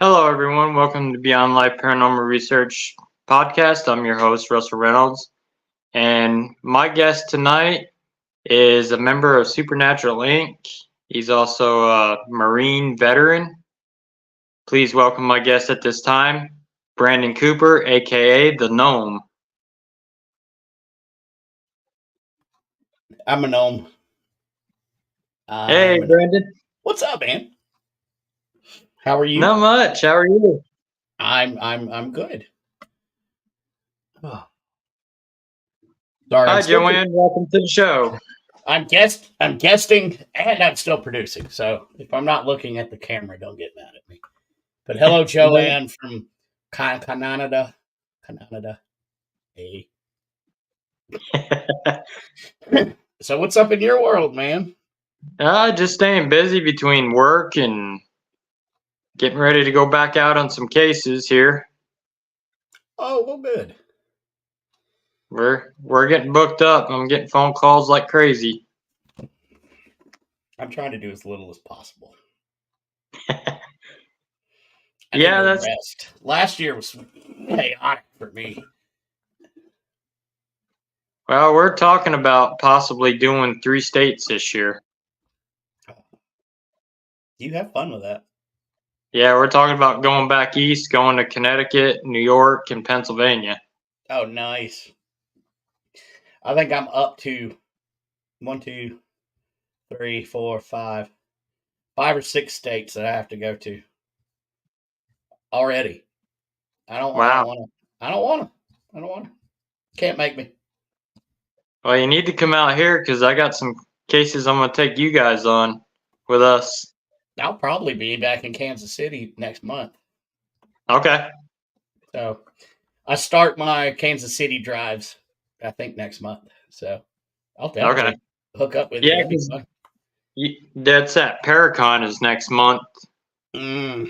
Hello, everyone. Welcome to Beyond Life Paranormal Research Podcast. I'm your host, Russell Reynolds. And my guest tonight is a member of Supernatural Inc. He's also a Marine veteran. Please welcome my guest at this time, Brandon Cooper, a.k.a. The Gnome. I'm a gnome. Hey, Brandon. What's up, man? How are you? Not much. How are you? I'm good. Oh. Sorry. Hi, Joanne. Welcome to the show. I'm guesting, and I'm still producing. So if I'm not looking at the camera, don't get mad at me. But hello, Joanne from Canada. Hey. So what's up in your world, man? Just staying busy between work and getting ready to go back out on some cases here. Oh, well, good. We're getting booked up. I'm getting phone calls like crazy. I'm trying to do as little as possible. Yeah, that's rest. Last year was chaotic for me. Well, we're talking about possibly doing 3 states this year. You have fun with that. Yeah, we're talking about going back east, going to Connecticut, New York, and Pennsylvania. Oh, nice. I think I'm up to 1, 2, 3, 4, 5 or 6 states that I have to go to already. I don't want to. Can't make me. Well, you need to come out here because I got some cases I'm going to take you guys on with us. I'll probably be back in Kansas City next month. Okay. So I start my Kansas City drives, I think, next month. So I'll definitely hook up with you. Yeah, that's that. Paracon is next month. Yep.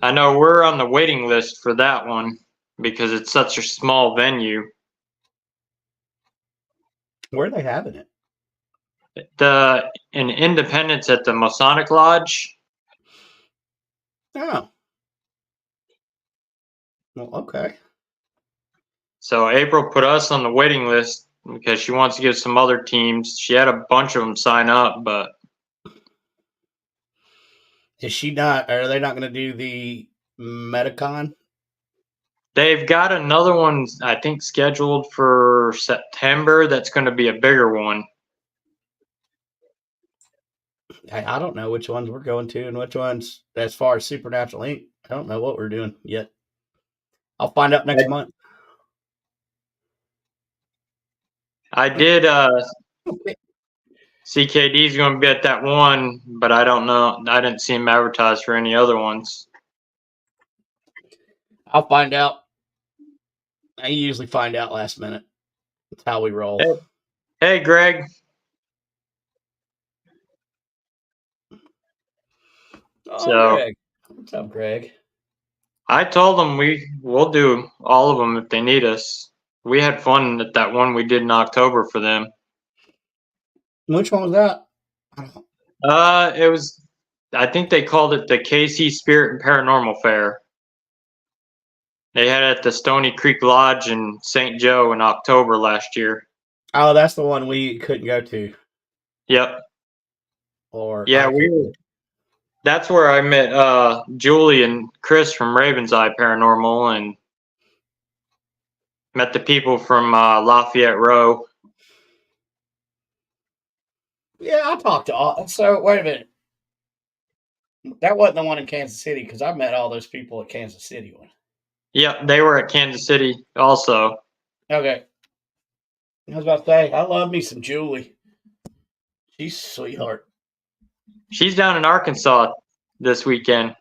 I know we're on the waiting list for that one because it's such a small venue. Where are they having it? In Independence at the Masonic Lodge. Oh. Well, okay. So April put us on the waiting list because she wants to give some other teams. She had a bunch of them sign up, but is she not? Are they not going to do the Metacon? They've got another one, I think, scheduled for September. That's going to be a bigger one. I don't know which ones we're going to and which ones, as far as Supernatural Inc. I don't know what we're doing yet. I'll find out next month. I did. CKD's going to be at that one, but I don't know. I didn't see him advertised for any other ones. I'll find out. I usually find out last minute. That's how we roll. Hey, Greg. Oh, Greg. What's up, Greg? I told them we'll do all of them if they need us. We had fun at that one we did in October for them. Which one was that? It was, I think they called it the KC Spirit and Paranormal Fair. They had it at the Stony Creek Lodge in St. Joe in October last year. Oh, that's the one we couldn't go to. Yep. Or yeah, That's where I met Julie and Chris from Raven's Eye Paranormal, and met the people from Lafayette Row. Yeah, I talked to all. So wait a minute. That wasn't the one in Kansas City because I met all those people at Kansas City one. Yep, they were at Kansas City also. Okay. I was about to say, I love me some Julie. She's a sweetheart. She's down in Arkansas this weekend.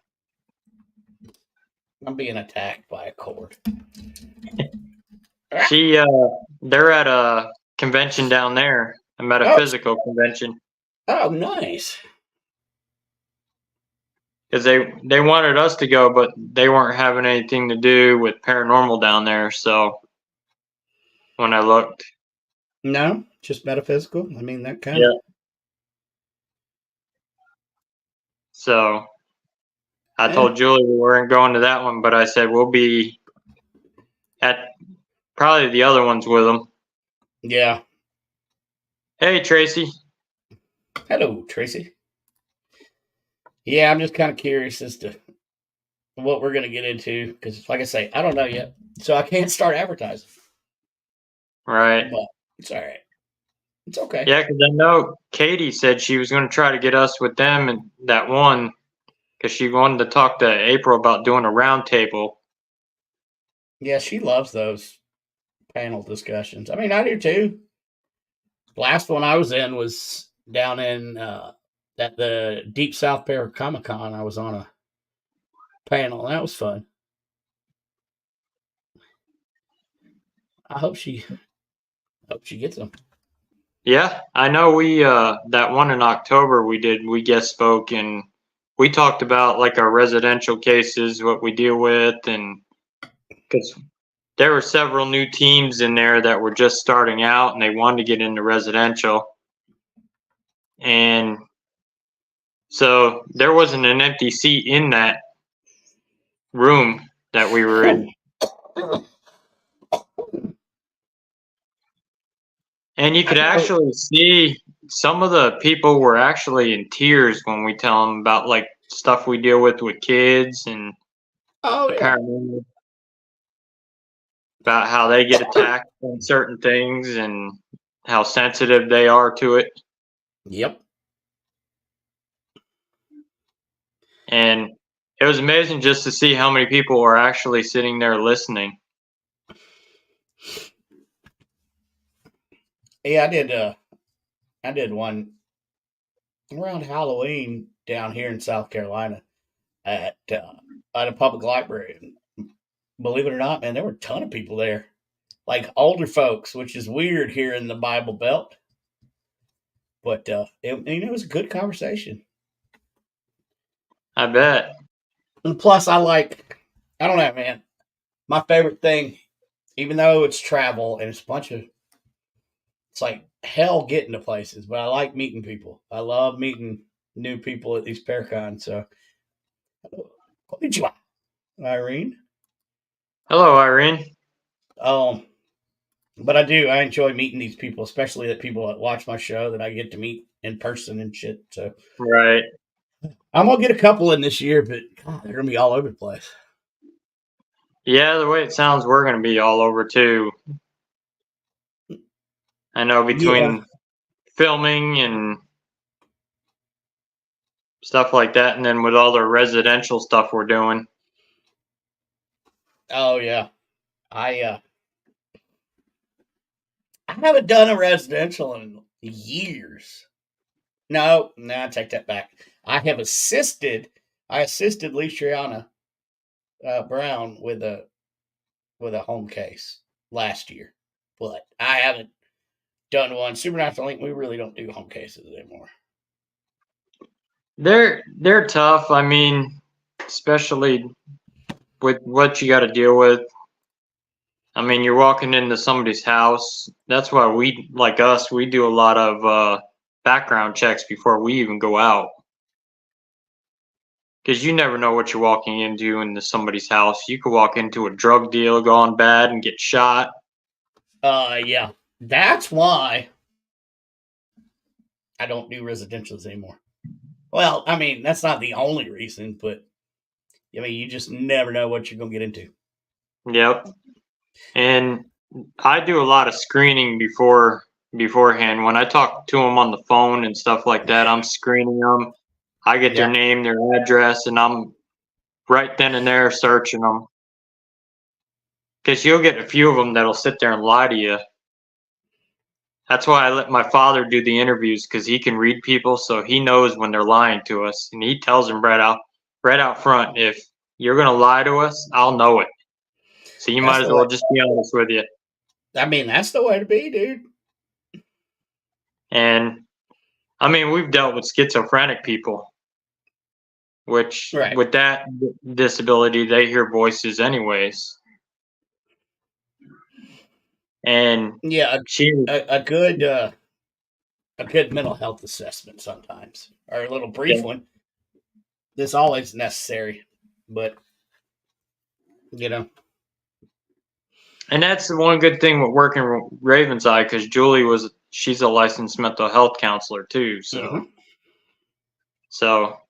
I'm being attacked by a cord. They're at a convention down there, a metaphysical convention. Oh, nice. Because they wanted us to go, but they weren't having anything to do with paranormal down there. So when I looked, No, just metaphysical. I mean, that kind yeah. of. So I told Julie we weren't going to that one, but I said we'll be at probably the other ones with them. Yeah. Hey, Tracy. Hello, Tracy. Yeah, I'm just kind of curious as to what we're going to get into because, like I say, I don't know yet. So I can't start advertising. Right. But it's all right. It's okay. Yeah, because I know Katie said she was going to try to get us with them and that one because she wanted to talk to April about doing a round table. Yeah, she loves those panel discussions. I mean, I do too. Last one I was in was down in at the Deep South Bear Comic Con. I was on a panel. That was fun. I hope she gets them. Yeah, I know we that one in October we guest spoke and we talked about like our residential cases, what we deal with, and because there were several new teams in there that were just starting out and they wanted to get into residential. And so there wasn't an empty seat in that room that we were in. And you could actually see some of the people were actually in tears when we tell them about like stuff we deal with kids and Oh, yeah. paranormal, about how they get attacked on certain things and how sensitive they are to it. Yep. And it was amazing just to see how many people were actually sitting there listening. Yeah, I did one around Halloween down here in South Carolina at a public library. And believe it or not, man, there were a ton of people there, like older folks, which is weird here in the Bible Belt. But it was a good conversation. I bet. And plus, I don't know, man. My favorite thing, even though it's travel and it's like hell getting to places, but I like meeting people. I love meeting new people at these Paracons. So, konnichiwa, Irene. Hello, Irene. But I enjoy meeting these people, especially the people that watch my show that I get to meet in person and shit. So, Right. I'm gonna get a couple in this year, but God, they're gonna be all over the place. Yeah, the way it sounds, we're going to be all over too. I know between filming and stuff like that, and then with all the residential stuff we're doing. Oh yeah, I I haven't done a residential in years. No, I take that back. I have assisted. I assisted Litriana Brown with a home case last year, but I haven't done one. Supernatural Link, we really don't do home cases anymore. They're tough. I mean, especially with what you got to deal with. I mean, you're walking into somebody's house. That's why we, like us, we do a lot of background checks before we even go out. Because you never know what you're walking into somebody's house. You could walk into a drug deal gone bad and get shot. Yeah. That's why I don't do residentials anymore. Well, I mean, that's not the only reason, but I mean, you just never know what you're going to get into. Yep. And I do a lot of screening beforehand. When I talk to them on the phone and stuff like that, I'm screening them. I get their Yeah. name, their address, and I'm right then and there searching them. Because you'll get a few of them that'll sit there and lie to you. That's why I let my father do the interviews because he can read people, so he knows when they're lying to us, and he tells them right out front, if you're gonna lie to us, I'll know it. So you That's might as the way. well just be honest with you. I mean, that's the way to be, dude. And I mean, we've dealt with schizophrenic people, which Right. with that disability, they hear voices anyways. And Yeah, she, a good mental health assessment sometimes, or a little yeah. brief one. It's always necessary, but you know. And that's the one good thing with working with Raven's Eye, because she's a licensed mental health counselor too. Mm-hmm. So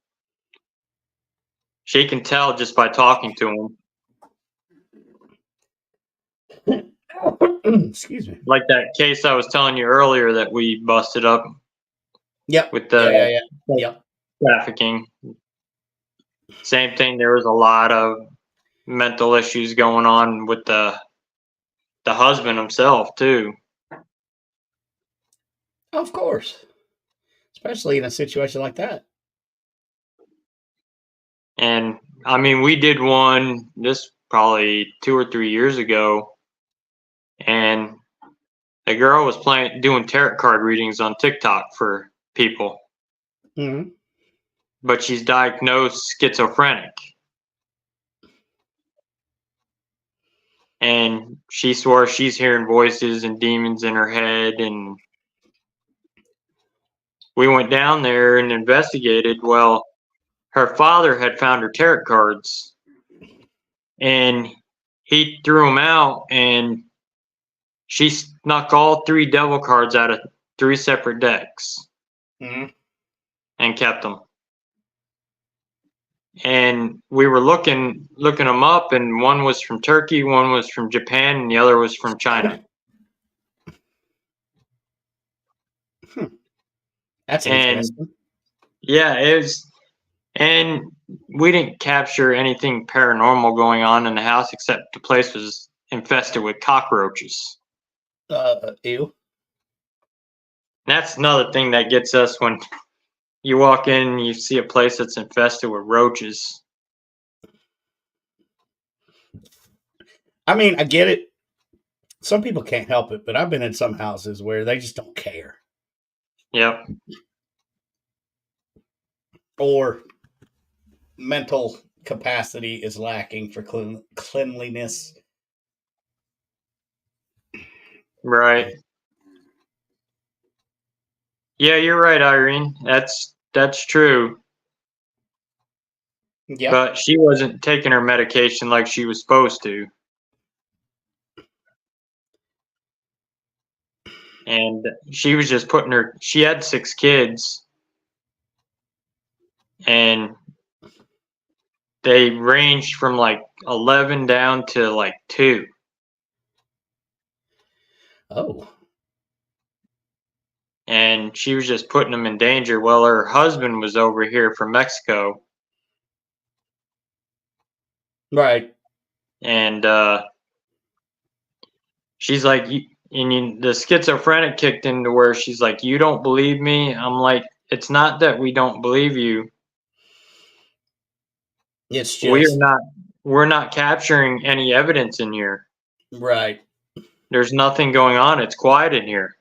she can tell just by talking to him. Excuse me. Like that case I was telling you earlier that we busted up Yep. with Yeah. the Yep. trafficking. Same thing. There was a lot of mental issues going on with the husband himself too. Of course, especially in a situation like that. And I mean, we did one this probably 2 or 3 years ago, and the girl was doing tarot card readings on TikTok for people, Mm-hmm. but she's diagnosed schizophrenic. And she swore she's hearing voices and demons in her head. And we went down there and investigated. Well, her father had found her tarot cards, and he threw them out, and she snuck all three devil cards out of three separate decks Mm-hmm. and kept them. And we were looking them up, and one was from Turkey, one was from Japan, and the other was from China. That's And interesting. yeah, it was. And we didn't capture anything paranormal going on in the house, except the place was infested with cockroaches. Ew. And that's another thing that gets us when you walk in and you see a place that's infested with roaches. I mean, I get it. Some people can't help it, but I've been in some houses where they just don't care, Yep. or mental capacity is lacking for cleanliness. Right. Yeah, you're right, Irene. That's true. Yep. But she wasn't taking her medication like she was supposed to. And she was just she had 6 kids, and they ranged from like 11 down to like 2. Oh. And she was just putting them in danger. Well, her husband was over here from Mexico, Right. and she's like, the schizophrenic kicked into where she's like, "You don't believe me?" I'm like, "It's not that we don't believe you. It's We are just not. We're not capturing any evidence in here. right. There's nothing going on. It's quiet in here."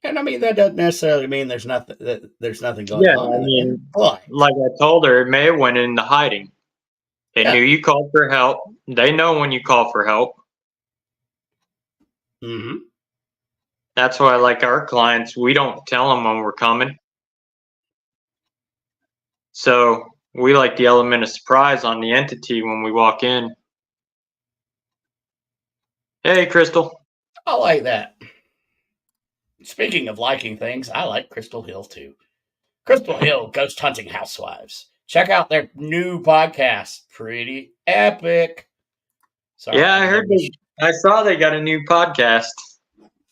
And I mean that doesn't necessarily mean there's nothing going Yeah, on I in there. mean, But like I told her, it may have went into hiding. They knew yeah. you called for help. They know when you call for help. Mm-hmm. That's why, like our clients, we don't tell them when we're coming. So we like the element of surprise on the entity when we walk in. Hey, Crystal. I like that. Speaking of liking things, I like Crystal Hill too. Crystal Hill Ghost Hunting Housewives. Check out their new podcast. Pretty epic. Sorry, Yeah, I saw they got a new podcast.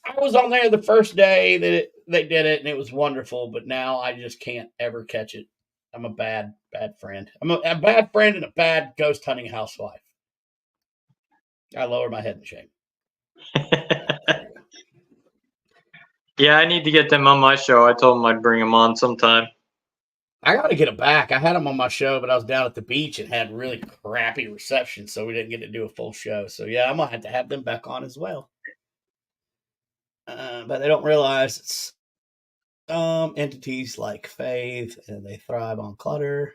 I was on there the first day that they did it, and it was wonderful. But now I just can't ever catch it. I'm a bad friend. I'm a bad friend and a bad ghost hunting housewife. I lower my head in shame. Yeah, I need to get them on my show. I told them I'd bring them on sometime. I got to get it back. I had them on my show, but I was down at the beach and had really crappy reception, so we didn't get to do a full show. So yeah, I'm gonna have them back on as well. But they don't realize it's entities like faith, and they thrive on clutter.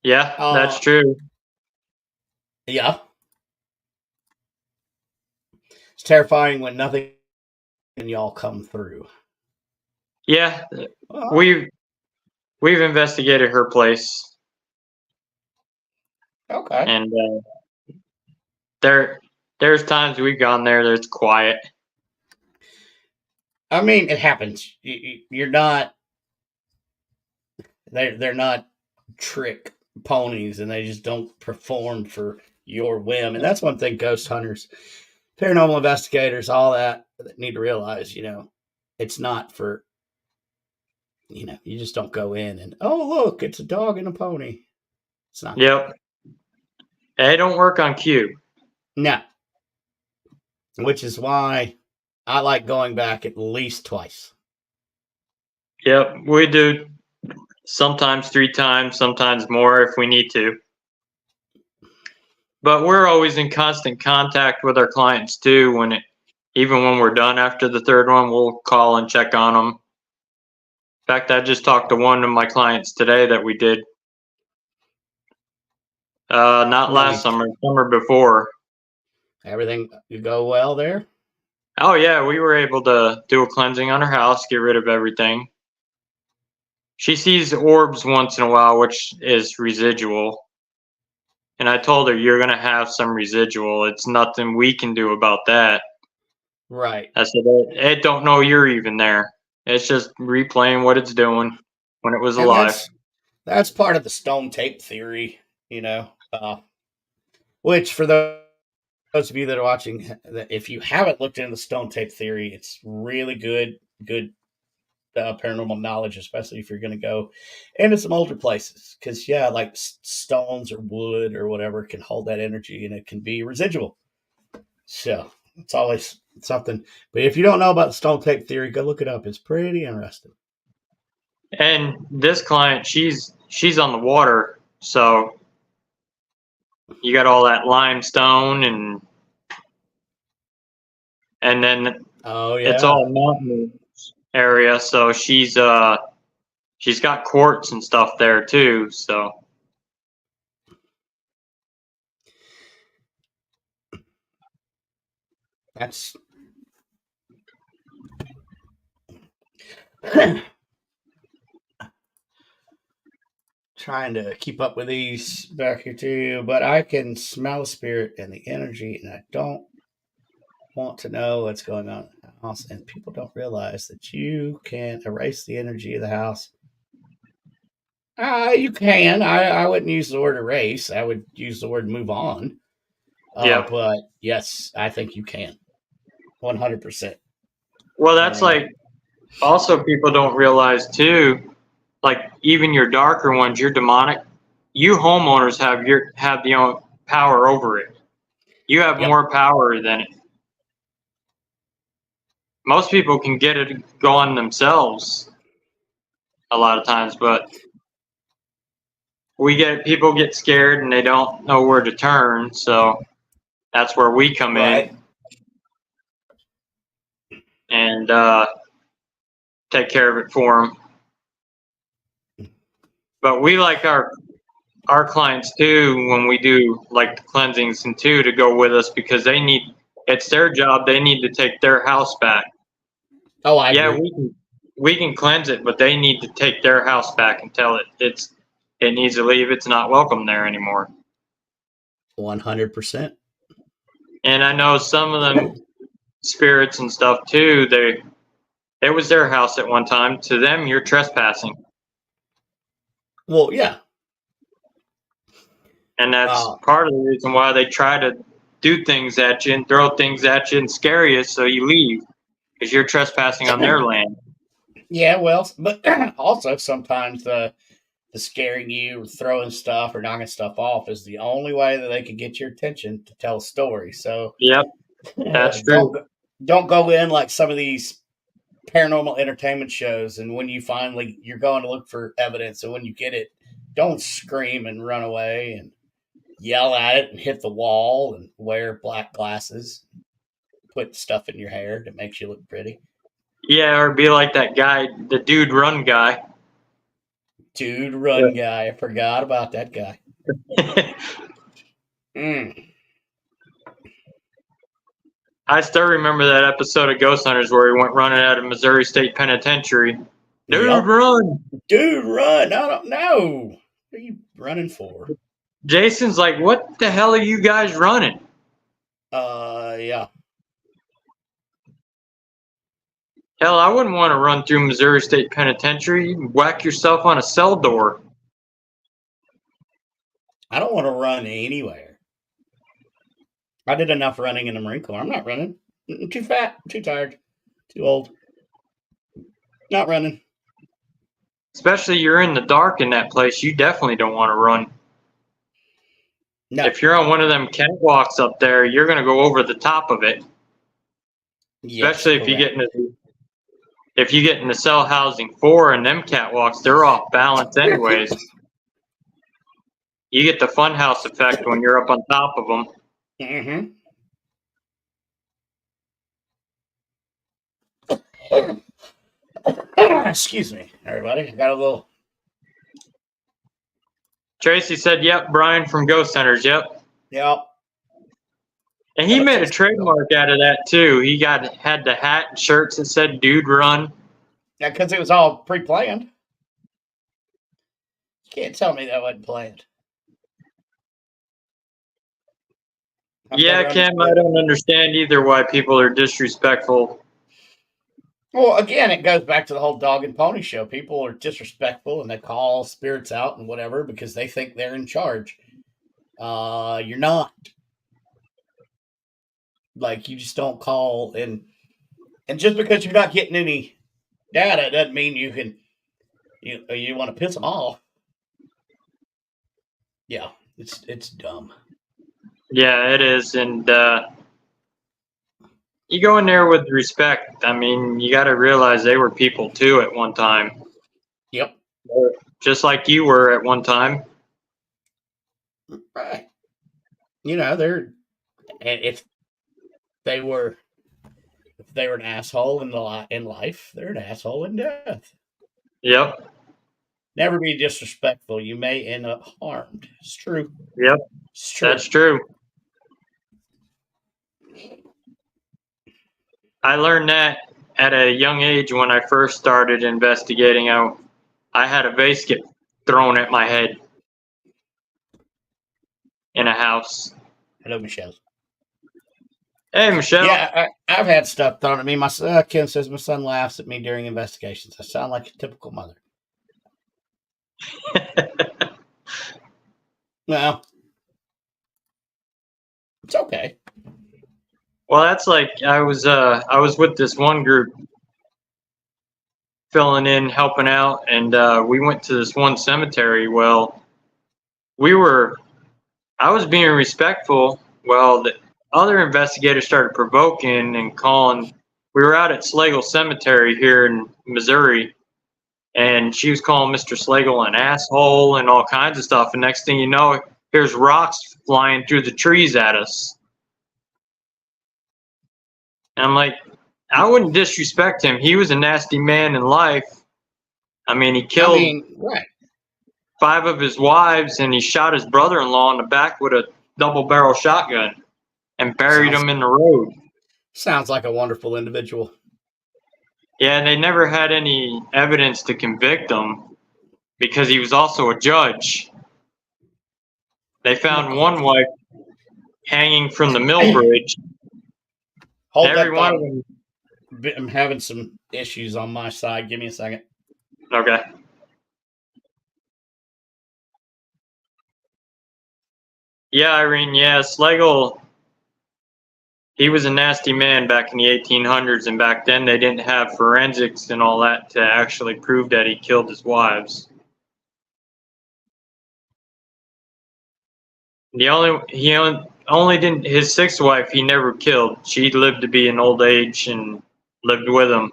Yeah, that's true. Yeah, it's terrifying when nothing and y'all come through. Yeah, we've investigated her place. Okay. And there's times we've gone there that's quiet. I mean, it happens. You're not. They're not trick ponies, and they just don't perform for your whim. And that's one thing ghost hunters, paranormal investigators, all that need to realize. It's not for. You just don't go in and look, it's a dog and a pony. It's not. Yep. They don't work on cue. No. Which is why I like going back at least twice. Yep, we do. Sometimes 3 times, sometimes more if we need to. But we're always in constant contact with our clients too. Even when we're done after the 3rd one, we'll call and check on them. In fact, I just talked to one of my clients today that we did. Not last summer, summer before. Everything go well there? Oh yeah, we were able to do a cleansing on her house, get rid of everything. She sees orbs once in a while, which is residual. And I told her, you're going to have some residual. It's nothing we can do about that. Right. I said, it don't know you're even there. It's just replaying what it's doing when it was alive. That's part of the stone tape theory, which for those of you that are watching, if you haven't looked into the stone tape theory, it's really good paranormal knowledge, especially if you're going to go into some older places. Because, like stones or wood or whatever can hold that energy, and it can be residual. So it's always something. But if you don't know about the stone tape theory, go look it up. It's pretty interesting. And this client, she's on the water, so you got all that limestone and then it's all mountain area, so she's got quartz and stuff there too, so that's trying to keep up with these back here too, but I can smell the spirit and the energy, and I don't want to know what's going on in the house. And people don't realize that you can erase the energy of the house. You can. I wouldn't use the word erase. I would use the word move on. But yes, I think you can. 100%. Well, that's also people don't realize too, like even your darker ones, your demonic, you homeowners have the power over it. You have more power than it. Most people can get it going themselves a lot of times, but people get scared and they don't know where to turn, so that's where we come in and take care of it for them. But we like our clients too, when we do like the cleansings and too, to go with us, because it's their job. They need to take their house back. Oh, I agree. We can cleanse it, but they need to take their house back and tell it needs to leave. It's not welcome there anymore. 100%. And I know some of them spirits and stuff too, It was their house at one time. To them, you're trespassing. Well, yeah. And that's part of the reason why they try to do things at you and throw things at you and scare you so you leave. Because you're trespassing on their land. Yeah, well, but also sometimes the scaring you or throwing stuff or knocking stuff off is the only way that they can get your attention to tell a story. So Yep, that's true. Don't go in like some of these paranormal entertainment shows, and when you finally you're going to look for evidence, and when you get it, don't scream and run away and yell at it and hit the wall and wear black glasses, put stuff in your hair that makes you look pretty. Yeah, or be like that guy, the Dude Run guy. Dude Run guy. I forgot about that guy. I still remember that episode of Ghost Hunters where he went running out of Missouri State Penitentiary. Dude, run! Dude, run! I don't know. What are you running for? Jason's like, what the hell are you guys running? Yeah. Hell, I wouldn't want to run through Missouri State Penitentiary. You'd whack yourself on a cell door. I don't want to run anywhere. I did enough running in the Marine Corps. I'm not running. I'm too fat, too tired, too old. Not running. Especially you're in the dark in that place. You definitely don't want to run. No. If you're on one of them catwalks up there, you're going to go over the top of it. Yes, especially if you get into cell housing 4 and them catwalks, they're off balance anyways. You get the funhouse effect when you're up on top of them. Excuse me, everybody. I got a little. Tracy said, "Yep, Brian from Ghost Hunters. Yep." Yep. And he made a trademark out of that too. He had the hat and shirts that said "Dude Run." Yeah, because it was all pre-planned. You can't tell me that wasn't planned. Yeah, Cam, I don't understand either why people are disrespectful. Well, again, it goes back to the whole dog and pony show. People are disrespectful and they call spirits out and whatever because they think they're in charge. You're not. Like, you just don't call, and just because you're not getting any data doesn't mean you can you want to piss them off. Yeah, it's dumb. Yeah, it is, and you go in there with respect. I mean, you got to realize they were people too at one time. Yep. Just like you were at one time. Right. They're, and if they were an asshole in life, they're an asshole in death. Yep. Never be disrespectful. You may end up harmed. It's true. Yep. It's true. That's true. I learned that at a young age when I first started investigating. I had a vase get thrown at my head in a house. Hello, Michelle. Hey, Michelle. Yeah, I've had stuff thrown at me. Ken says my son laughs at me during investigations. I sound like a typical mother. No. It's okay. Well, that's like I was with this one group filling in, helping out, and we went to this one cemetery. Well, I was being respectful. Well, the other investigators started provoking and calling. We were out at Slagle Cemetery here in Missouri, and she was calling Mr. Slagle an asshole and all kinds of stuff. And next thing you know, here's rocks flying through the trees at us. And I'm like, I wouldn't disrespect him. He was a nasty man in life. I mean, he killed 5 of his wives, and he shot his brother-in-law in the back with a double-barrel shotgun and buried him in the road. Sounds like a wonderful individual. Yeah, and they never had any evidence to convict him because he was also a judge. They found one wife hanging from the mill bridge. Hold that thought. I'm having some issues on my side. Give me a second. Okay. Yeah, Irene. Yeah, Schlegel. He was a nasty man back in the 1800s, and back then they didn't have forensics and all that to actually prove that he killed his wives. He only didn't his sixth wife he never killed. She lived to be an old age and lived with him,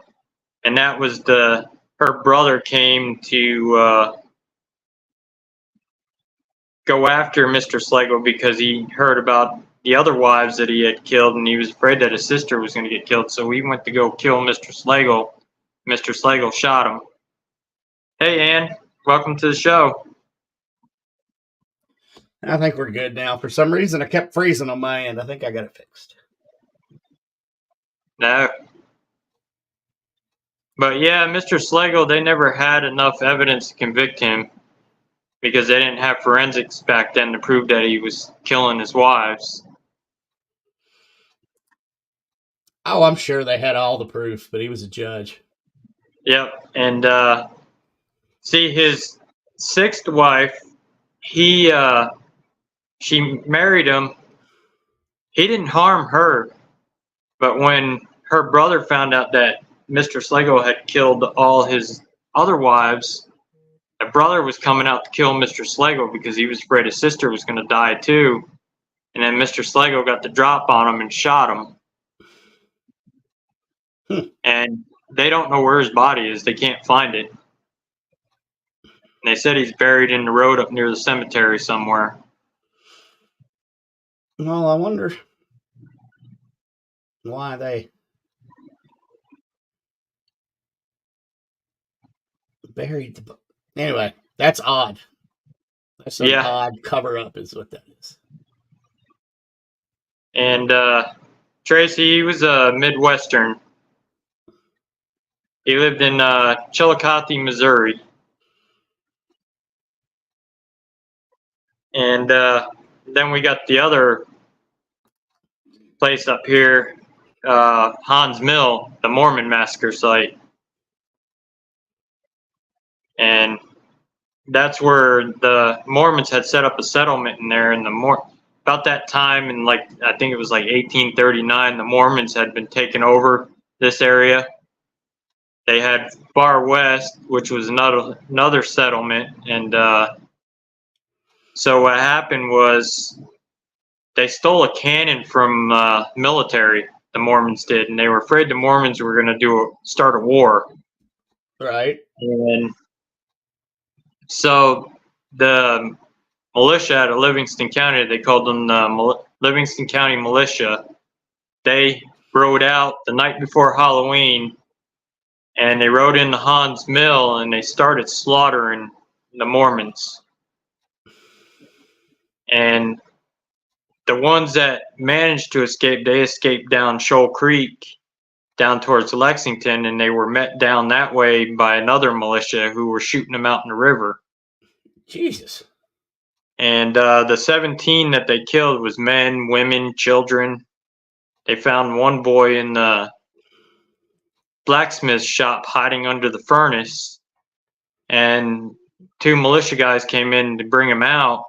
and that was her brother came to go after Mr. Schlegel because he heard about the other wives that he had killed, and he was afraid that his sister was going to get killed. So he went to go kill Mr. Schlegel. Mr. Schlegel shot him. Hey, Ann, welcome to the show. I think we're good now. For some reason, I kept freezing on my end. I think I got it fixed. No. But yeah, Mr. Schlegel, they never had enough evidence to convict him because they didn't have forensics back then to prove that he was killing his wives. Oh, I'm sure they had all the proof, but he was a judge. Yep. And see, his sixth wife, she married him. He didn't harm her, but when her brother found out that Mr. Schlegel had killed all his other wives, the brother was coming out to kill Mr. Schlegel because he was afraid his sister was going to die too. And then Mr. Schlegel got the drop on him and shot him. And they don't know where his body is. They can't find it. And they said he's buried in the road up near the cemetery somewhere. Well, I wonder why they buried the book. Anyway, that's odd. That's an odd cover-up is what that is. And Tracy, he was a Midwestern. He lived in Chillicothe, Missouri. And then we got the other place up here, Hans Mill, the Mormon massacre site. And that's where the Mormons had set up a settlement in there. And about that time, in I think it was 1839, the Mormons had been taking over this area. They had Far West, which was another settlement, and so what happened was they stole a cannon from military. The Mormons did, and they were afraid the Mormons were going to start a war. Right. And so the militia out of Livingston County, they called them the Livingston County Militia. They rode out the night before Halloween. And they rode into Hans Mill and they started slaughtering the Mormons. And the ones that managed to escape, they escaped down Shoal Creek, down towards Lexington, and they were met down that way by another militia who were shooting them out in the river. Jesus. And the 17 that they killed was men, women, children. They found one boy in the blacksmith shop hiding under the furnace, and two militia guys came in to bring him out.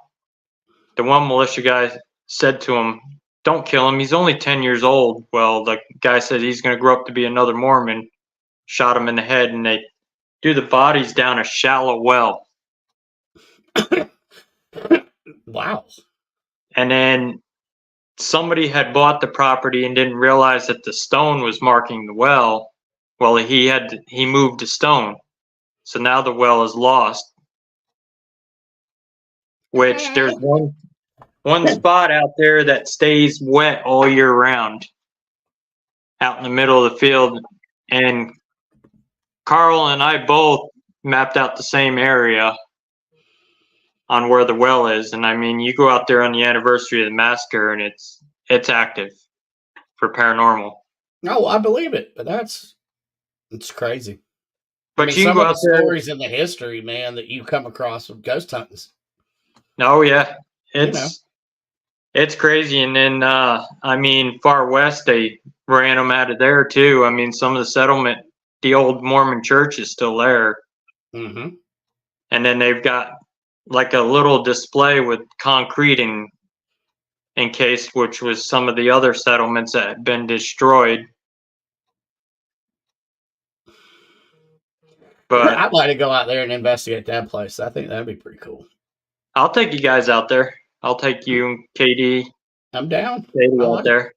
The one militia guy said to him, "Don't kill him, he's only 10 years old." Well, the guy said he's going to grow up to be another Mormon. Shot him in the head, and they threw the bodies down a shallow well. Wow. And then somebody had bought the property and didn't realize that the stone was marking the well. Well, he moved the stone, so now the well is lost. Which there's one spot out there that stays wet all year round, out in the middle of the field. And Carl and I both mapped out the same area on where the well is. And I mean, you go out there on the anniversary of the massacre, and it's active for paranormal. No, I believe it, but it's crazy. But you some go of out the there, stories in the history, man, that you come across with ghost huntings. Oh yeah, it's crazy. And then I mean, Far West, they ran them out of there too. I mean, some of the settlement, the old Mormon church is still there. Mm-hmm. And then they've got like a little display with concrete encased, which was some of the other settlements that had been destroyed. But I'd like to go out there and investigate that place. I think that'd be pretty cool. I'll take you guys out there. I'll take you and KD, I'm down. Katie I out like it. there.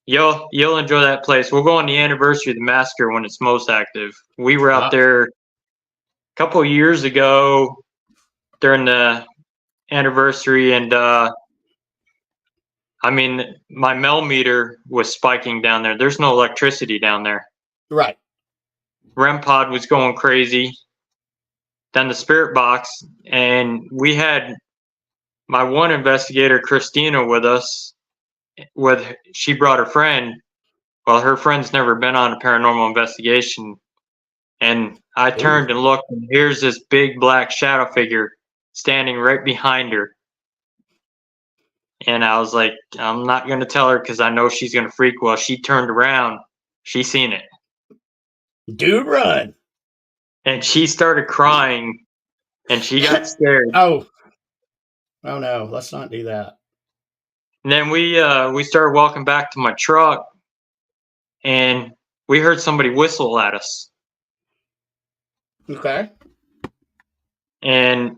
You'll enjoy that place. We'll go on the anniversary of the massacre when it's most active. We were out there a couple of years ago during the anniversary, and I mean, my Mel meter was spiking down there. There's no electricity down there. Right. REM pod was going crazy. Then the spirit box, and we had my one investigator, Christina, with us. She brought her friend. Well, her friend's never been on a paranormal investigation. And I turned and looked, and here's this big black shadow figure standing right behind her. And I was like, I'm not going to tell her because I know she's going to freak. Well, she turned around. She seen it. Dude, run. And she started crying, and she got scared. Oh no, let's not do that. And then we started walking back to my truck, and we heard somebody whistle at us. Okay. And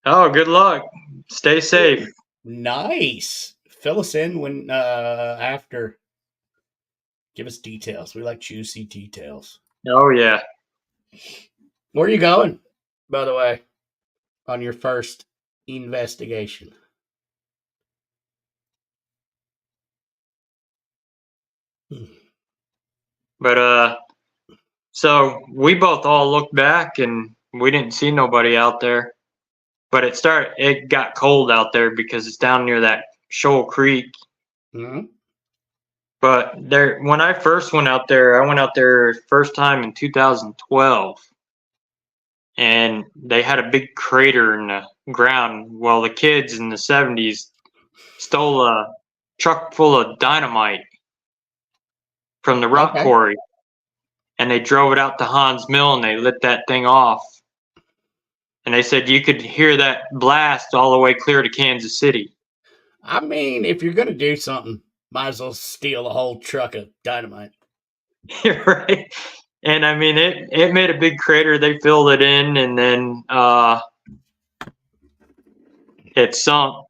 oh, good luck. Stay safe. Nice. Fill us in when after. Give us details. We like juicy details. Oh yeah. Where are you going, by the way, on your first investigation? But so we both all looked back and we didn't see nobody out there. But it got cold out there because it's down near that Shoal Creek. Mm-hmm. But when I first went out there, I went out there first time in 2012. And they had a big crater in the ground. Well, the kids in the 70s stole a truck full of dynamite from the rock quarry. And they drove it out to Hans Mill and they lit that thing off. And they said you could hear that blast all the way clear to Kansas City. I mean, if you're going to do something, might as well steal a whole truck of dynamite. You're right. And I mean, it made a big crater. They filled it in, and then it sunk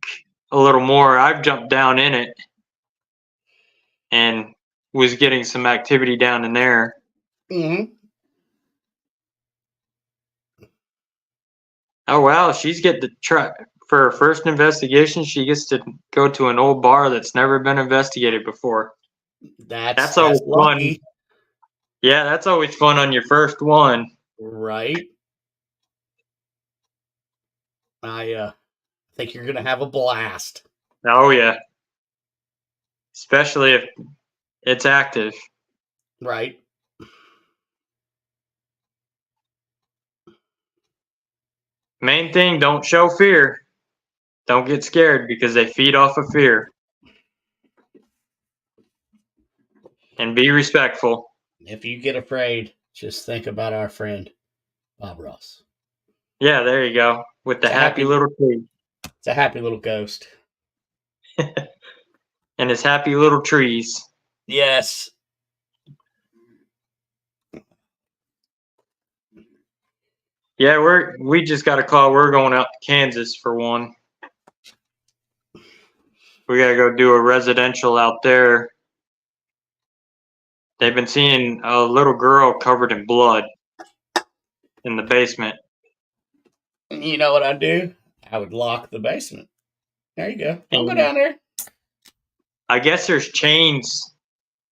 a little more. I've jumped down in it and was getting some activity down in there. Mm-hmm. Oh, wow. She's getting to try for her first investigation. She gets to go to an old bar that's never been investigated before. That's always lucky. fun. Yeah, that's always fun on your first one. Right. I think you're going to have a blast. Oh, yeah. Especially if it's active. Right. Main thing, don't show fear. Don't get scared because they feed off of fear. And be respectful. If you get afraid, just think about our friend, Bob Ross. Yeah, there you go. With the happy little tree. It's a happy little ghost. And his happy little trees. Yes. Yeah, we just got a call. We're going out to Kansas for one. We got to go do a residential out there. They've been seeing a little girl covered in blood in the basement. You know what I'd do? I would lock the basement. There you go. Don't go down there. I guess there's chains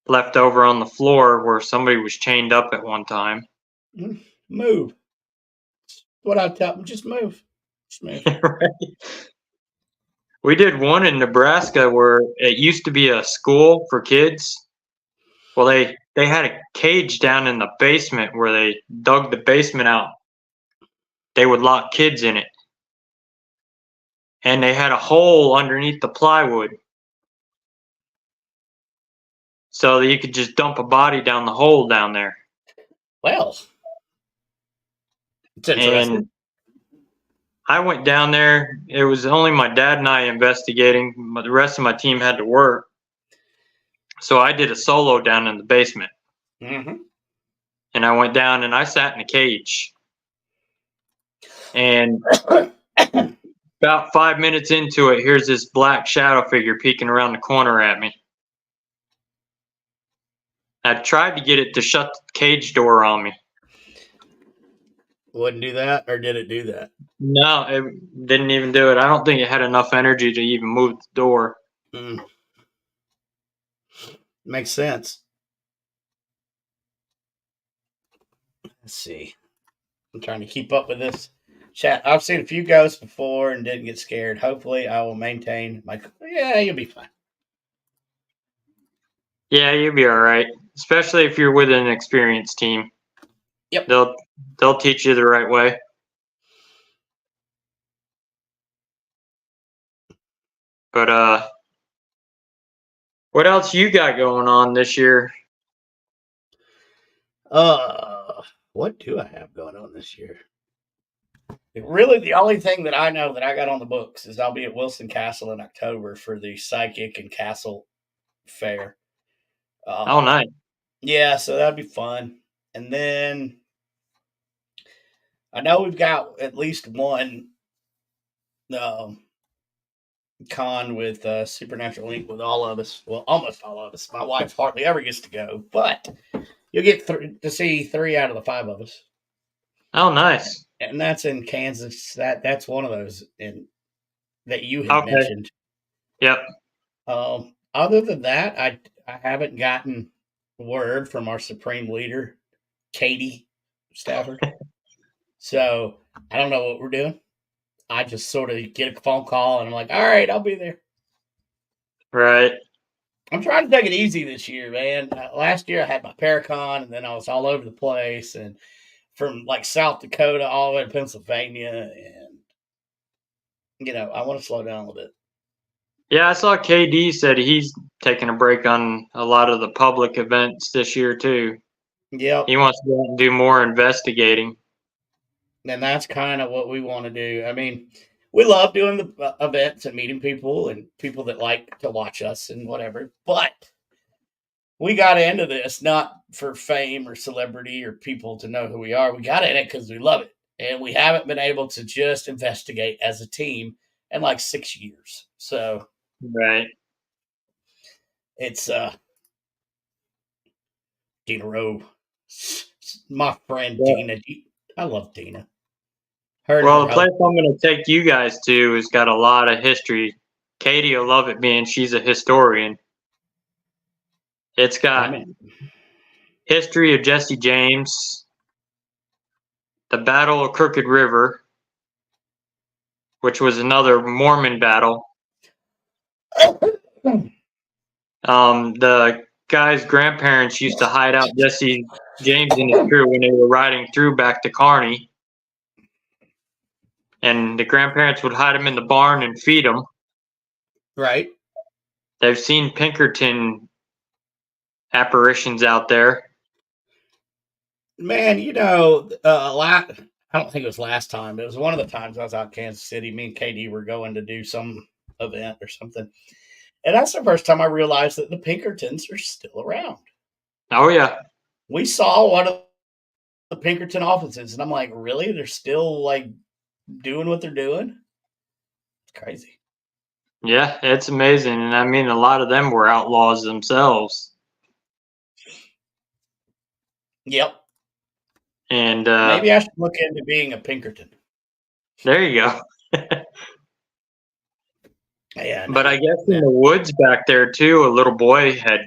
left over on the floor where somebody was chained up at one time. Move. What I tell them, just move. Just move. Right. We did one in Nebraska where it used to be a school for kids. Well, they had a cage down in the basement where they dug the basement out. They would lock kids in it. And they had a hole underneath the plywood. so that you could just dump a body down the hole down there. Well, it's interesting. And I went down there. It was only my dad and I investigating, but the rest of my team had to work. So I did a solo down in the basement. Mm-hmm. And I went down and I sat in a cage. And about 5 minutes into it, here's this black shadow figure peeking around the corner at me. I tried to get it to shut the cage door on me. Wouldn't do that, or did it do that? No, it didn't even do it. I don't think it had enough energy to even move the door. Makes sense. Let's see. I'm trying to keep up with this chat. I've seen a few ghosts before and didn't get scared. Hopefully, I will maintain my. Yeah, you'll be fine. Yeah, you'll be all right, especially if you're with an experienced team. Yep. They'll teach you the right way. But what else you got going on this year? What do I have going on this year? Really, the only thing that I know that I got on the books is I'll be at Wilson Castle in October for the Psychic and Castle Fair. Oh, nice. Yeah, so that'd be fun. And then I know we've got at least one con with Supernatural Inc. with all of us. Well, almost all of us. My wife hardly ever gets to go, but you'll get to see 3 out of the 5 of us. Oh, nice. And that's in Kansas. That's one of those that you had mentioned. Yep. Other than that, I haven't gotten word from our supreme leader, Katie Stafford. So I don't know what we're doing. I just sort of get a phone call and I'm like, all right, I'll be there. Right. I'm trying to take it easy this year, man. Last year I had my Paracon and then I was all over the place and from like South Dakota all the way to Pennsylvania. And, I want to slow down a little bit. Yeah, I saw KD said he's taking a break on a lot of the public events this year too. Yep. He wants to go out and do more investigating. And that's kind of what we want to do. I mean, we love doing the events and meeting people and people that like to watch us and whatever. But we got into this not for fame or celebrity or people to know who we are. We got in it because we love it. And we haven't been able to just investigate as a team in like 6 years. So right. It's Dina Rowe. My friend Dina. I love Dina. Well, the place I'm going to take you guys to has got a lot of history. Katie will love it, being she's a historian. It's got history of Jesse James, the Battle of Crooked River, which was another Mormon battle. The guy's grandparents used to hide out Jesse James and his crew when they were riding through back to Kearney. And the grandparents would hide them in the barn and feed them. Right. They've seen Pinkerton apparitions out there. Man, I don't think it was last time. It was one of the times I was out in Kansas City. Me and Katie were going to do some event or something. And that's the first time I realized that the Pinkertons are still around. Oh, yeah. We saw one of the Pinkerton offices, and I'm like, really? They're still, like, doing what they're doing? It's crazy. Yeah, it's amazing. And, I mean, a lot of them were outlaws themselves. Yep. And maybe I should look into being a Pinkerton. There you go. Yeah, but I guess in the woods back there too, a little boy had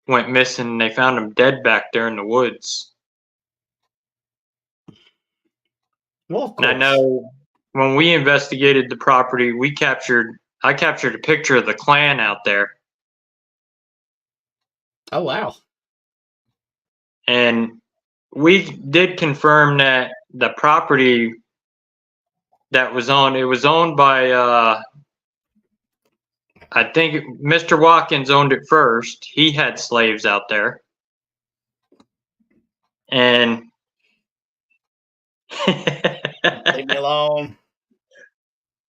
went missing. And they found him dead back there in the woods. Well, of course. And I know when we investigated the property, I captured a picture of the clan out there. Oh, wow. And we did confirm that the property that was owned by I think Mr. Watkins owned it first. He had slaves out there. And Leave me alone.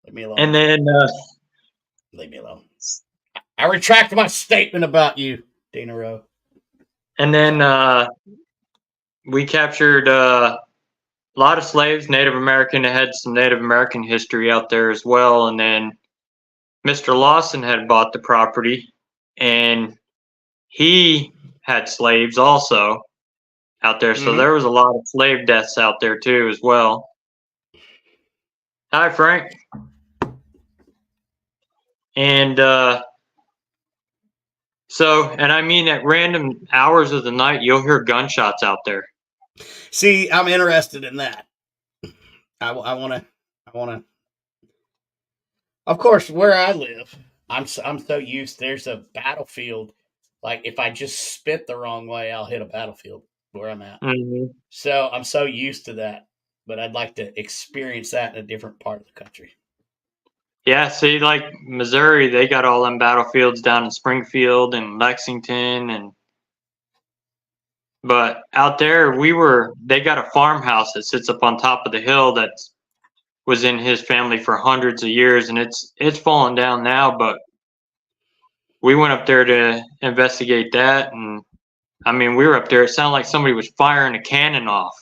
Leave me alone. and then Leave me alone. I retract my statement about you, Dina Rowe. And then we captured a lot of slaves, Native American. It had some Native American history out there as well. And then Mr. Lawson had bought the property, and he had slaves also out there. So there was a lot of slave deaths out there too as well. Hi, Frank. And and I mean, at random hours of the night, you'll hear gunshots out there. See, I'm interested in that. I want to. Of course, where I live, I'm so used. There's a battlefield. Like if I just spit the wrong way, I'll hit a battlefield where I'm at. Mm-hmm. So I'm so used to that. But I'd like to experience that in a different part of the country. Yeah, see, like Missouri, they got all them battlefields down in Springfield and Lexington, but out there they got a farmhouse that sits up on top of the hill that was in his family for hundreds of years, and it's fallen down now, but we went up there to investigate that, and I mean, we were up there, it sounded like somebody was firing a cannon off.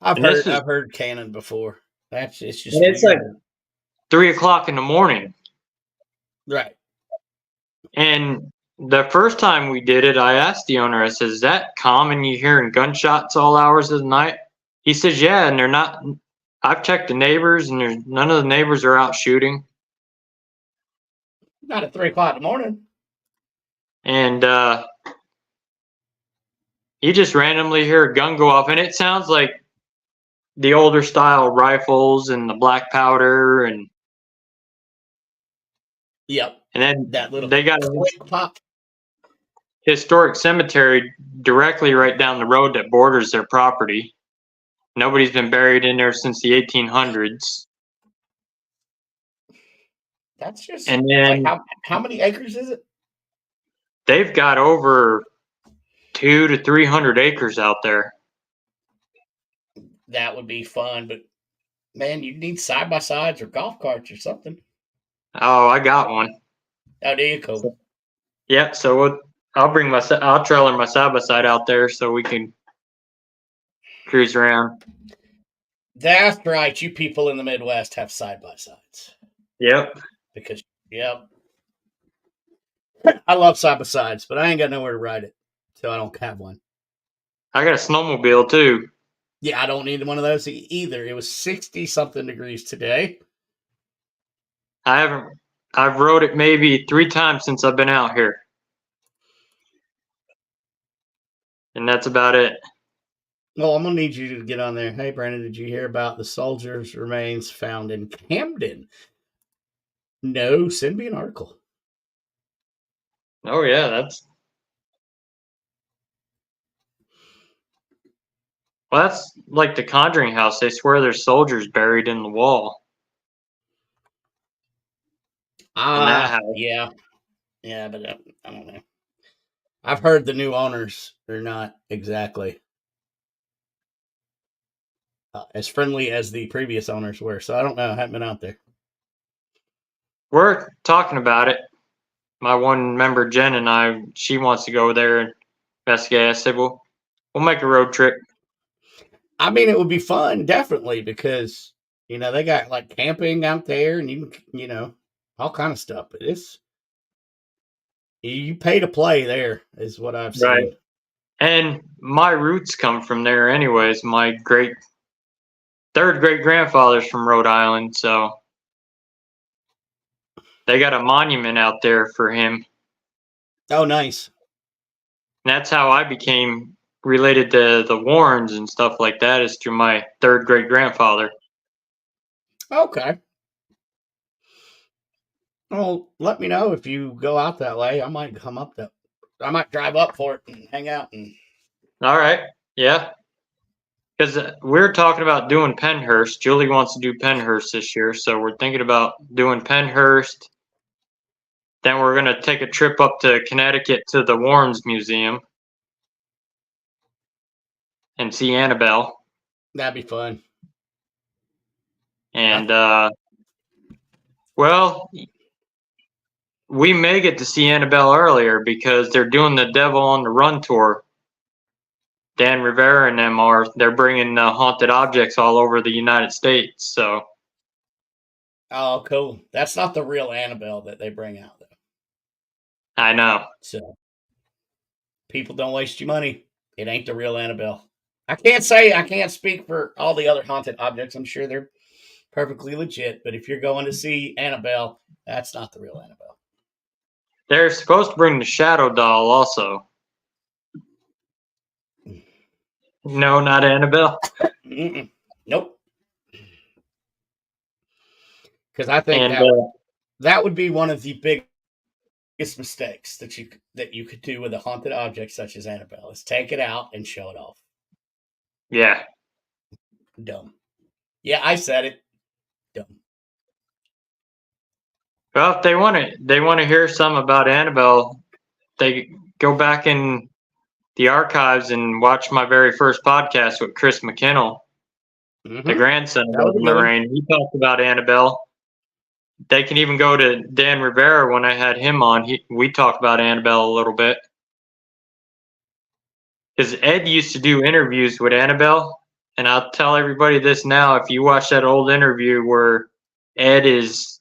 I've heard cannon before. It's just and it's like 3:00 in the morning. Right. And the first time we did it, I asked the owner, I said, is that common, you hearing gunshots all hours of the night? He says, yeah, and they're not, I've checked the neighbors, and none of the neighbors are out shooting. Not at 3:00 in the morning. And you just randomly hear a gun go off, and it sounds like the older style rifles and the black powder, and yep. And then that little they got quick pop. Historic cemetery directly right down the road that borders their property. Nobody's been buried in there since the 1800s. That's just and then like how many acres is it? They've got over 200 to 300 acres out there. That would be fun, but man, you need side by sides or golf carts or something. Oh, I got one. Oh, do you? Cool. Yeah, so I'll trailer my side by side out there so we can cruise around. That's right. You people in the Midwest have side by sides. Yep. Yep. I love side by sides, but I ain't got nowhere to ride it, so I don't have one. I got a snowmobile too. Yeah, I don't need one of those either. It was 60-something degrees today. I've rode it maybe 3 times since I've been out here. And that's about it. Well, I'm going to need you to get on there. Hey, Brandon, did you hear about the soldiers' remains found in Camden? No, send me an article. Oh, yeah, that's like the Conjuring house. They swear there's soldiers buried in the wall. Yeah. Yeah, but I don't know. I've heard the new owners are not exactly as friendly as the previous owners were. So I don't know. I haven't been out there. We're talking about it. My one member, Jen, and she wants to go there and investigate. I said, well, we'll make a road trip. I mean, it would be fun, definitely, because, they got like camping out there and you all kind of stuff. But you pay to play there is what I've seen. Right. And my roots come from there anyways. My third great grandfather's from Rhode Island, so they got a monument out there for him. Oh, nice. And that's how I became related to the Warrens and stuff like that, is through my third great grandfather. Okay. Well, let me know if you go out that way. I might drive up for it and hang out. All right. Yeah. Because we're talking about doing Pennhurst. Julie wants to do Pennhurst this year, so we're thinking about doing Pennhurst. Then we're going to take a trip up to Connecticut to the Warrens Museum and see Annabelle. That'd be fun. And, well, we may get to see Annabelle earlier because they're doing the Devil on the Run tour. Dan Rivera and them they're bringing haunted objects all over the United States. So, Oh, cool. That's not the real Annabelle that they bring out, though. I know. So, people, don't waste your money. It ain't the real Annabelle. I can't speak for all the other haunted objects. I'm sure they're perfectly legit. But if you're going to see Annabelle, that's not the real Annabelle. They're supposed to bring the Shadow Doll also. No, not Annabelle. Nope. Because I think that would be one of the biggest mistakes that you could do with a haunted object such as Annabelle is take it out and show it off. Yeah. Dumb. Yeah, I said it. Dumb. Well, if they want to hear some about Annabelle, they go back in the archives and watch my very first podcast with Chris McKinnell, the grandson of Lorraine. He talked about Annabelle. They can even go to Dan Rivera when I had him on. We talked about Annabelle a little bit. Because Ed used to do interviews with Annabelle, and I'll tell everybody this now. If you watch that old interview where Ed is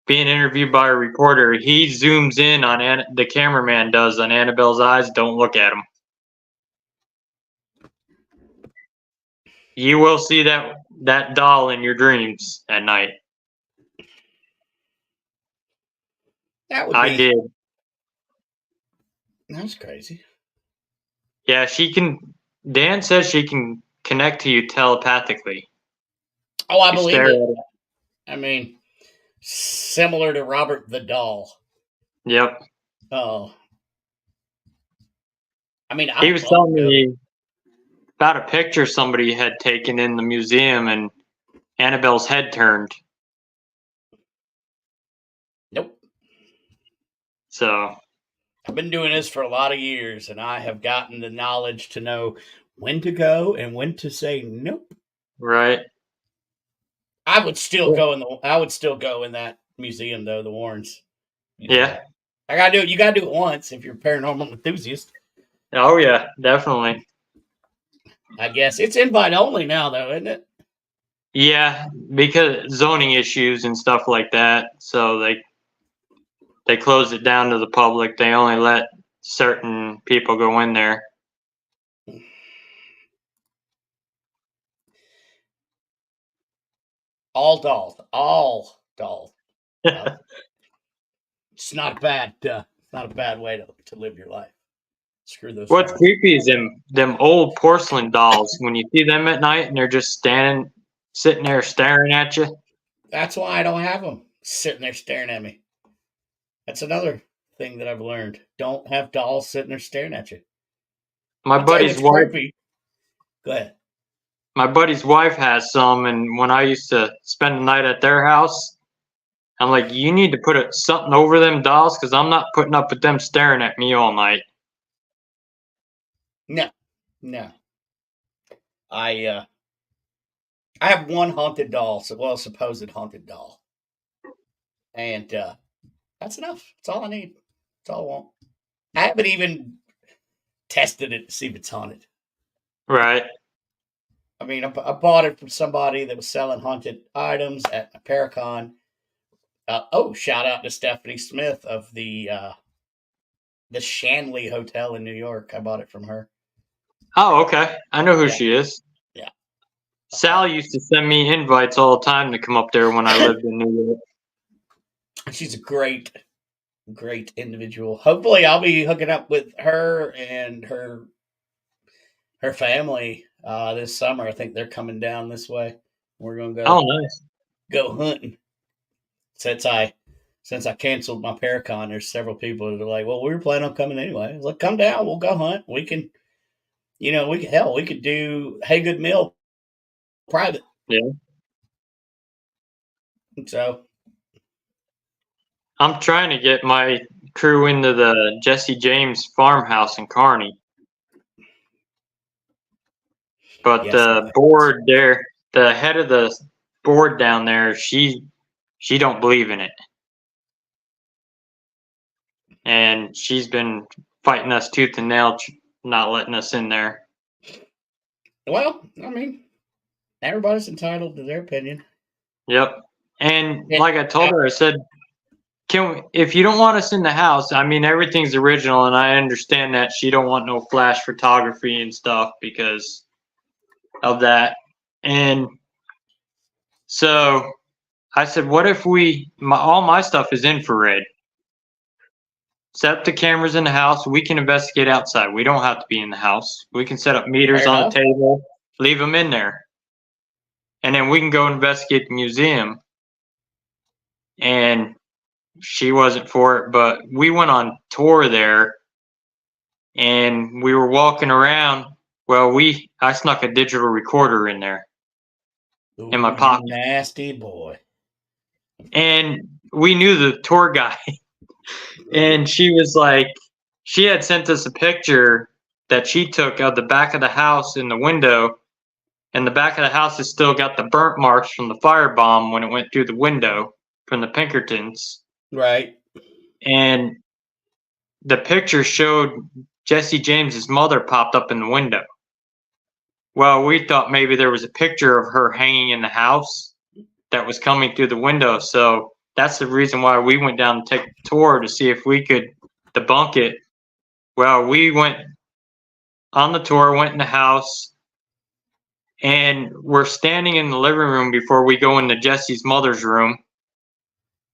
being interviewed by a reporter, he zooms in on the cameraman does on Annabelle's eyes. Don't look at him. You will see that doll in your dreams at night. I did. That's crazy. Yeah, she can. Dan says she can connect to you telepathically. Oh, I believe it. I mean, similar to Robert the Doll. Yep. Oh. I mean, he was telling me about a picture somebody had taken in the museum, and Annabelle's head turned. Nope. So I've been doing this for a lot of years, and I have gotten the knowledge to know when to go and when to say nope. Right. I would still go in that museum though, the Warrens. Yeah. I gotta do it. You gotta do it once if you're a paranormal enthusiast. Oh yeah, definitely. I guess it's invite only now though, isn't it? Yeah, because zoning issues and stuff like that. So they closed it down to the public. They only let certain people go in there. All dolls. It's not bad. Not a bad way to live your life. Screw those. What's creepy is them old porcelain dolls. When you see them at night and they're just sitting there staring at you. That's why I don't have them sitting there staring at me. That's another thing that I've learned. Don't have dolls sitting there staring at you. My buddy's wife. Go ahead. My buddy's wife has some, and when I used to spend the night at their house, I'm like, you need to put something over them dolls because I'm not putting up with them staring at me all night. No. I have one haunted doll, supposed haunted doll, and that's enough. That's all I need. That's all I want. I haven't even tested it to see if it's haunted. Right. I mean, I bought it from somebody that was selling haunted items at a Paracon. Shout out to Stephanie Smith of the Shanley Hotel in New York. I bought it from her. Oh, okay. I know who she is. Yeah. Sal used to send me invites all the time to come up there when I lived in New York. She's a great individual. Hopefully, I'll be hooking up with her and her family this summer. I think they're coming down this way. We're gonna go. Oh, nice. Go hunting. Since I canceled my Paracon, there's several people that are like, "Well, we were planning on coming anyway." I was like, "Come down, we'll go hunt. We can we could do Hey Good Meal private. Yeah. So I'm trying to get my crew into the Jesse James farmhouse in Kearney. But yes, the board there, the head of the board down there, she don't believe in it. And she's been fighting us tooth and nail, not letting us in there. well, I mean, everybody's entitled to their opinion. Yep. And like I told her, I said, if you don't want us in the house, I mean, everything's original, and I understand that she don't want no flash photography and stuff because of that. And so I said, what if all my stuff is infrared? Set up the cameras in the house. We can investigate outside. We don't have to be in the house. We can set up meters Fair on enough. the table, leave them in there. And then we can go investigate the museum. And she wasn't for it, but we went on tour there and we were walking around. Well, I snuck a digital recorder in there in my pocket. Nasty boy. And we knew the tour guy. And she was like, she had sent us a picture that she took of the back of the house in the window. And the back of the house has still got the burnt marks from the firebomb when it went through the window from the Pinkertons. Right. And the picture showed Jesse James's mother popped up in the window. Well, we thought maybe there was a picture of her hanging in the house that was coming through the window. So that's the reason why we went down to take a tour to see if we could debunk it. Well, we went on the tour, went in the house, and we're standing in the living room before we go into Jesse's mother's room.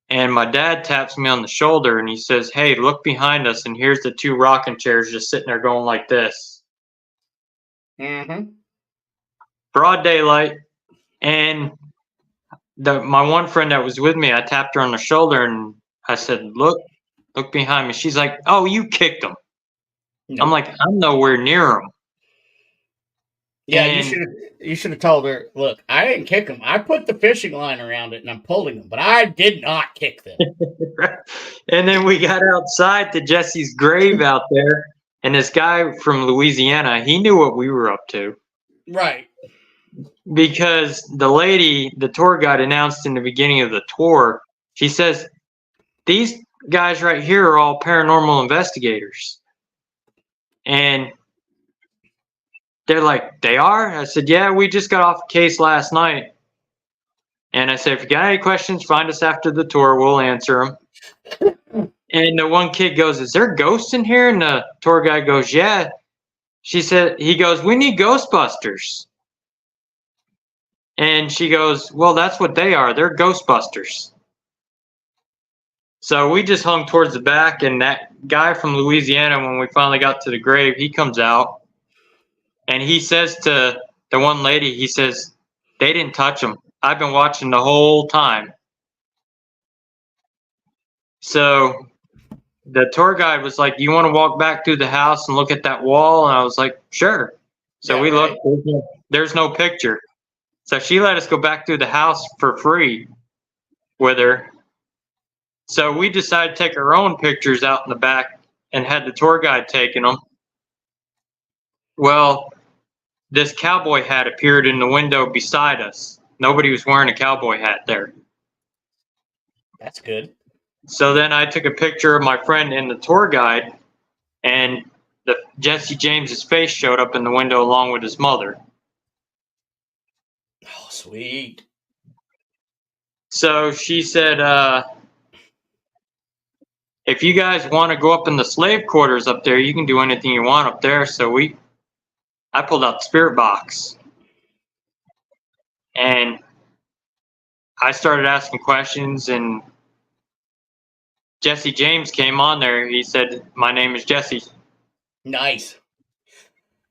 And my dad taps me on the shoulder and he says, "Hey, look behind us." And here's the two rocking chairs just sitting there going like this. Mm-hmm. Broad daylight. And my one friend that was with me, I tapped her on the shoulder and I said, look behind me. She's like, "Oh, you kicked him." No. I'm like, "I'm nowhere near him." Yeah, And you should have told her, look, I didn't kick them. I put the fishing line around it and I'm pulling them, but I did not kick them. and then we got outside to Jesse's grave out there, and this guy from Louisiana, he knew what we were up to. Right. Because the tour guide announced in the beginning of the tour, she says, "These guys right here are all paranormal investigators." And they're like, "They are?" I said, "Yeah, we just got off a case last night." And I said, "If you got any questions, find us after the tour. We'll answer them." And the one kid goes, "Is there ghosts in here?" And the tour guide goes, "Yeah." He goes, "We need Ghostbusters." And she goes, "Well, that's what they are. They're Ghostbusters." So we just hung towards the back, and that guy from Louisiana, when we finally got to the grave, he comes out and he says to the one lady, he says, "They didn't touch him. I've been watching the whole time." So the tour guide was like, "You want to walk back through the house and look at that wall?" And I was like, "Sure." So Yeah, we right. looked, there's no picture. So she let us go back through the house for free with her. So we decided to take our own pictures out in the back and had the tour guide taking them. Well, this cowboy hat appeared in the window beside us. Nobody was wearing a cowboy hat there. That's good. So then I took a picture of my friend and the tour guide, and Jesse James's face showed up in the window along with his mother. Oh, sweet. So she said, "If you guys want to go up in the slave quarters up there, you can do anything you want up there." So I pulled out the spirit box and I started asking questions, and Jesse James came on there. He said, "My name is Jesse." Nice.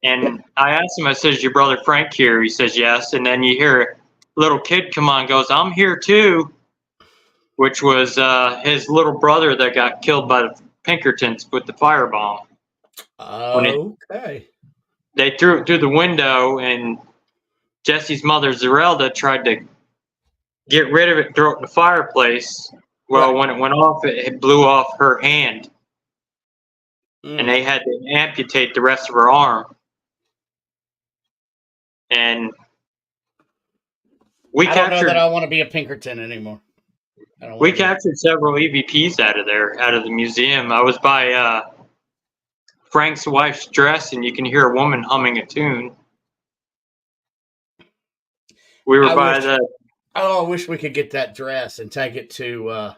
And I asked him, I said, "Is your brother Frank here?" He says, "Yes." And then you hear a little kid come on and goes, "I'm here too," which was his little brother that got killed by the Pinkertons with the firebomb. Okay. they threw it through the window, and Jesse's mother, Zerelda, tried to get rid of it, throw it in the fireplace. Well, Right. when it went off, it blew off her hand, and Mm. they had to amputate the rest of her arm. And we I don't know that captured I want to be a Pinkerton anymore. I don't we want to be. captured several EVPs out of there, out of the museum. I was by Frank's wife's dress, and you can hear a woman humming a tune. We were I by wish. the Oh, I wish we could get that dress and take it to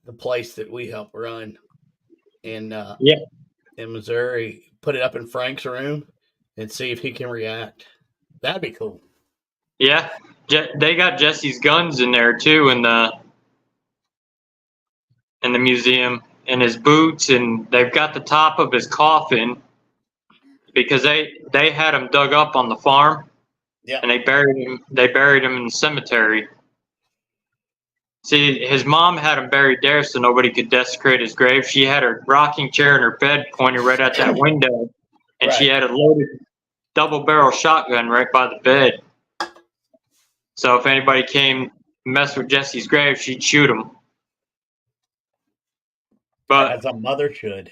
the place that we help run in yeah in Missouri. Put it up in Frank's room and see if he can react. That'd be cool. yeah. They got Jesse's guns in there too, in the museum, and his boots, and they've got the top of his coffin because they had him dug up on the farm, Yeah. and they buried him in the cemetery. See, his mom had him buried there so nobody could desecrate his grave. She had her rocking chair in her bed pointed right at that window, and she Right. had a loaded double barrel shotgun right by the bed. So if anybody came mess with Jesse's grave, she'd shoot him. But As a mother should.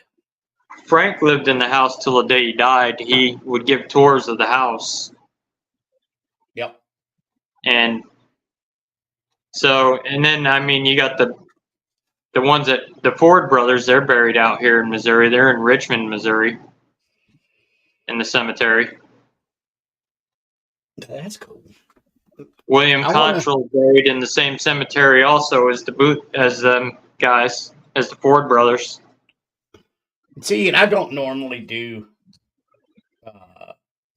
Frank lived in the house till the day he died. He would give tours of the house. Yep. And so, and then, I mean, you got the ones that the Ford brothers, they're buried out here in Missouri. They're in Richmond, Missouri, in the cemetery. That's cool. William I wanna- Contrell buried in the same cemetery also as them guys, as the Ford brothers. See, and I don't normally do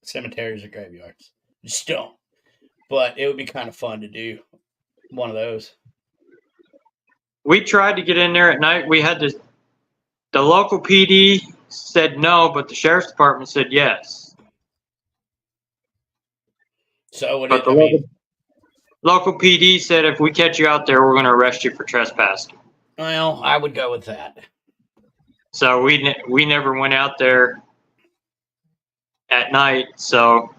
cemeteries or graveyards. Just don't. But it would be kind of fun to do one of those. We tried to get in there at night. We had to. The local PD said no, but the sheriff's department said yes. So But the local PD said if we catch you out there, we're going to arrest you for trespassing. well, I would go with that. So we never went out there at night. So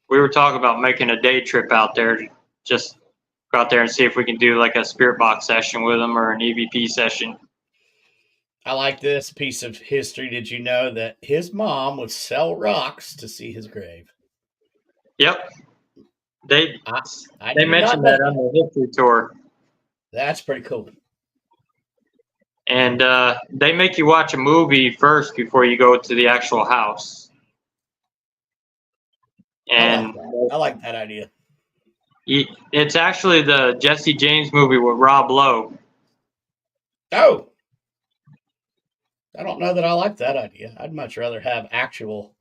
we were talking about making a day trip out there, to just go out there and see if we can do like a spirit box session with them or an EVP session. I like this piece of history. Did you know that his mom would sell rocks to see his grave? Yep. They I they did mentioned not that know on the history tour. That's pretty cool. And they make you watch a movie first before you go to the actual house. And I like that idea. it's actually the Jesse James movie with Rob Lowe. Oh, I don't know that I like that idea. I'd much rather have actual,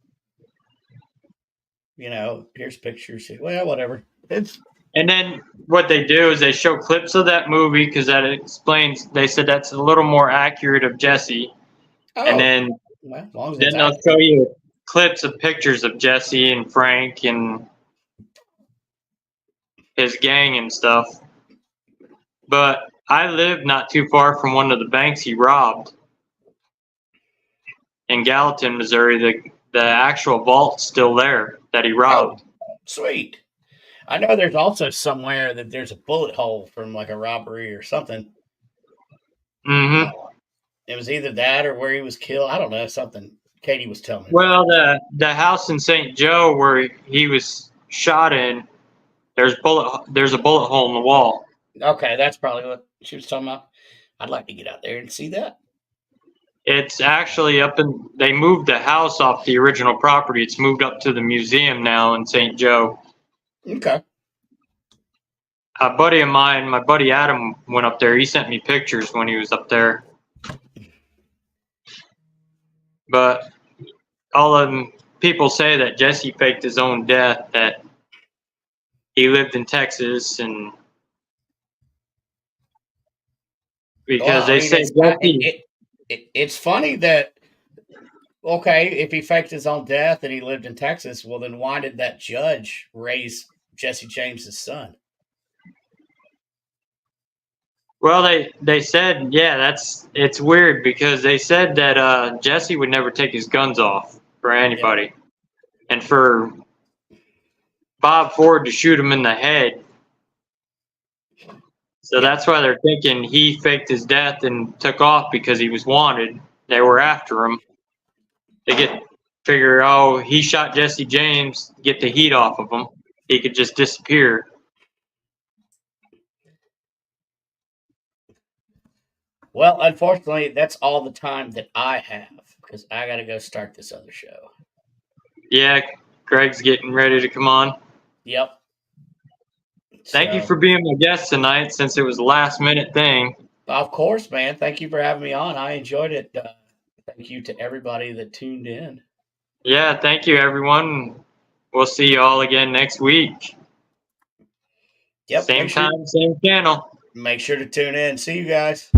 here's pictures. Well, whatever. And then what they do is they show clips of that movie because that explains. They said that's a little more accurate of Jesse. Oh, And then as long as then they'll show you clips of pictures of Jesse and Frank and his gang and stuff. But I live not too far from one of the banks he robbed in Gallatin, Missouri. The actual vault's still there that he robbed. Oh, sweet. I know there's also somewhere that there's a bullet hole from like a robbery or something. Mm-hmm. It was either that or where he was killed. I don't know, something Katie was telling me. Well, the house in St. Joe where he was shot in, there's a bullet hole in the wall. Okay, that's probably what she was talking about. I'd like to get out there and see that. It's actually they moved the house off the original property. It's moved up to the museum now in St. Joe. Okay. A buddy of mine, my buddy Adam, went up there. He sent me pictures when he was up there. But all of them, people say that Jesse faked his own death, that he lived in Texas, and because they say Jesse. It's funny that, okay, if he faked his own death and he lived in Texas, well, then why did that judge raise Jesse James's son? Well, they said, yeah, it's weird because they said that Jesse would never take his guns off. for anybody. And for Bob Ford to shoot him in the head. So that's why they're thinking he faked his death and took off because he was wanted. They were after him. They figure, oh, he shot Jesse James, get the heat off of him. He could just disappear. Well, unfortunately, that's all the time that I have because I got to go start this other show. Yeah, Greg's getting ready to come on. Yep. Thank you for being my guest tonight since it was a last minute thing. Of course, man. Thank you for having me on. I enjoyed it. Thank you to everybody that tuned in. Yeah, thank you, everyone. We'll see you all again next week. Yep. Same time, same channel. Make sure to tune in. See you guys.